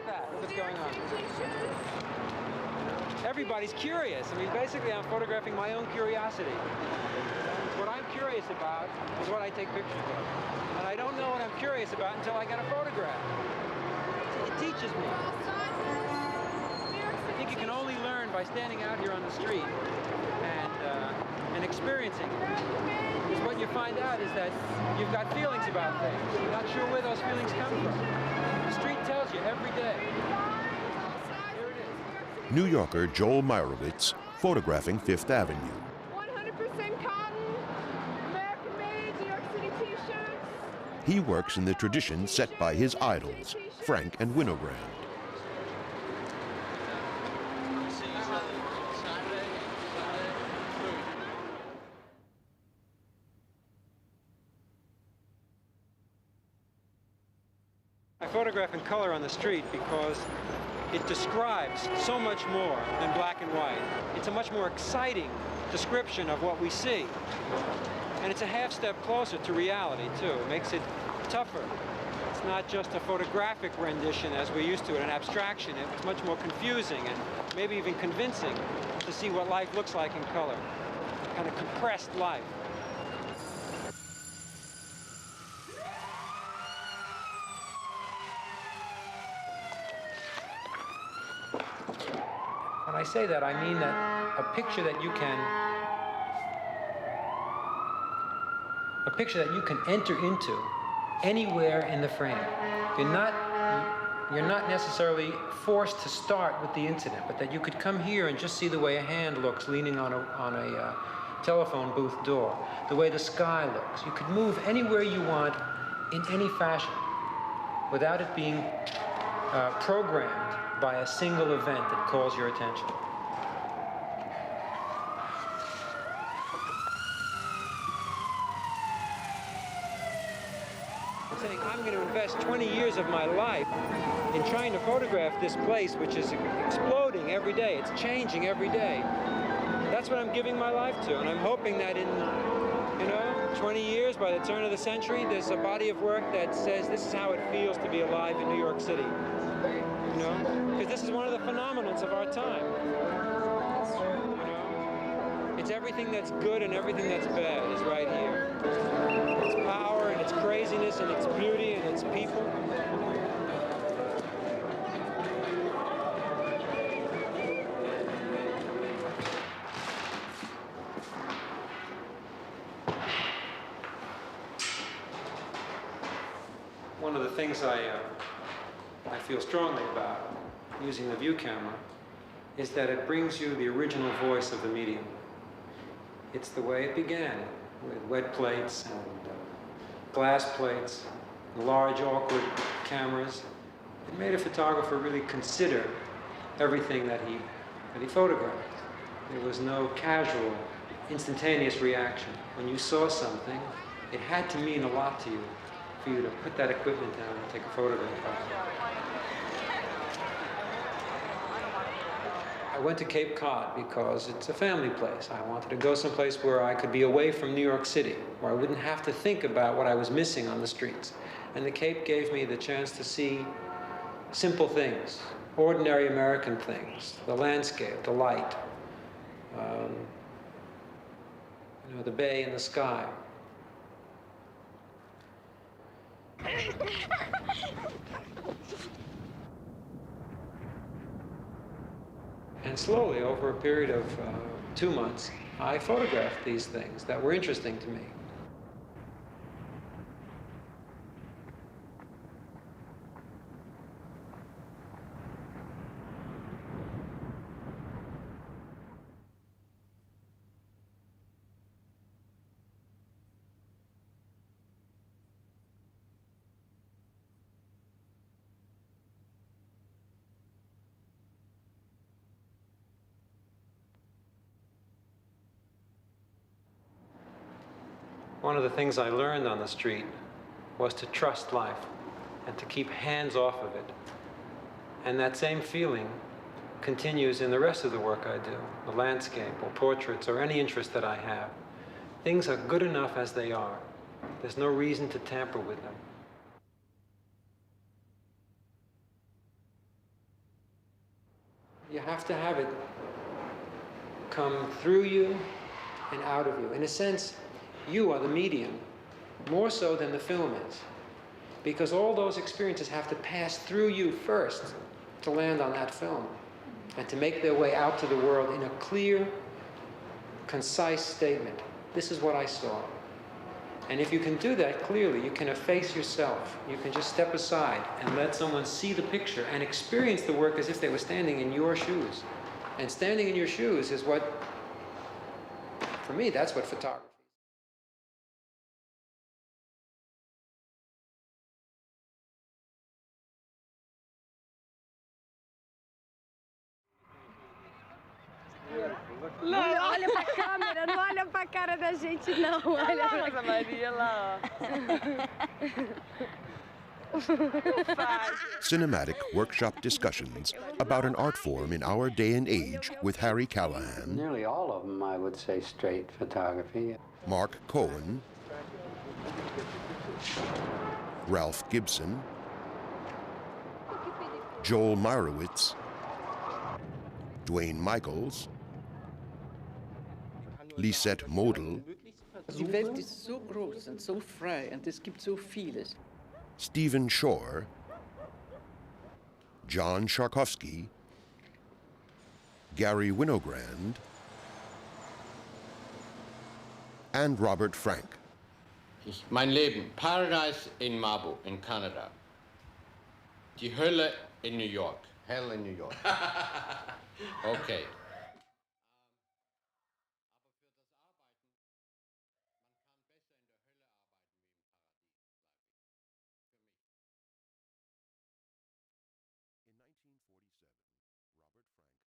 that. Look what's going on. Everybody's curious. I mean, basically, I'm photographing my own curiosity. What I'm curious about is what I take pictures of. And I don't know what I'm curious about until I get a photograph. It teaches me. I think you can only learn by standing out here on the street and experiencing. Because what you find out is that you've got feelings about things. You're not sure where those feelings come from. The street tells you every day. Here it is. New Yorker Joel Meyerowitz photographing Fifth Avenue. 100% cotton, American-made New York City t-shirts. He works in the tradition set by his idols, Frank and Winogrand. I photograph in color on the street because it describes so much more than black and white. It's a much more exciting description of what we see. And it's a half step closer to reality, too. It makes it tougher. It's not just a photographic rendition as we're used to it, an abstraction. It's much more confusing and maybe even convincing to see what life looks like in color. Kind of compressed life. When I say that, I mean that a picture that you can enter into anywhere in the frame. You're not necessarily forced to start with the incident, but that you could come here and just see the way a hand looks leaning on a telephone booth door, the way the sky looks. You could move anywhere you want in any fashion without it being programmed by a single event that calls your attention. I'm saying I'm going to invest 20 years of my life in trying to photograph this place, which is exploding every day. It's changing every day. That's what I'm giving my life to, and I'm hoping that in 20 years, by the turn of the century, there's a body of work that says this is how it feels to be alive in New York City. You know, because this is one of the phenomenons of our time. You know, it's everything that's good and everything that's bad is right here. It's power and its craziness and its beauty and its people. One of the things I feel strongly about using the view camera is that it brings you the original voice of the medium. It's the way it began, with wet plates and glass plates, large, awkward cameras. It made a photographer really consider everything that he photographed. There was no casual, instantaneous reaction. When you saw something, it had to mean a lot to you for you to put that equipment down and take a photograph of it. I went to Cape Cod because it's a family place. I wanted to go someplace where I could be away from New York City, where I wouldn't have to think about what I was missing on the streets. And the Cape gave me the chance to see simple things, ordinary American things, the landscape, the light, the bay and the sky. And slowly, over a period of 2 months, I photographed these things that were interesting to me. One of the things I learned on the street was to trust life and to keep hands off of it. And that same feeling continues in the rest of the work I do, the landscape or portraits or any interest that I have. Things are good enough as they are. There's no reason to tamper with them. You have to have it come through you and out of you. In a sense, you are the medium, more so than the film is. Because all those experiences have to pass through you first to land on that film and to make their way out to the world in a clear, concise statement. This is what I saw. And if you can do that clearly, you can efface yourself. You can just step aside and let someone see the picture and experience the work as if they were standing in your shoes. And standing in your shoes is what, for me, that's what photography is. Não olha pra câmera, não olha pra cara da gente, não. Olha pra Rosa Maria lá, Cinematic workshop discussions about an art form in our day and age with Harry Callahan, Nearly all of them, I would say, straight photography. Mark Cohen, Ralph Gibson, Joel Meyerowitz, Dwayne Michaels, Lisette Model, Die Welt ist so groß und so frei und es gibt so vieles. Stephen Shore, John Sharkovsky, Gary Winogrand, and Robert Frank. Mein Leben, Paradise in Mabo in Kanada. Die Hölle in New York. Hell in New York. Okay. In 1947, Robert Frank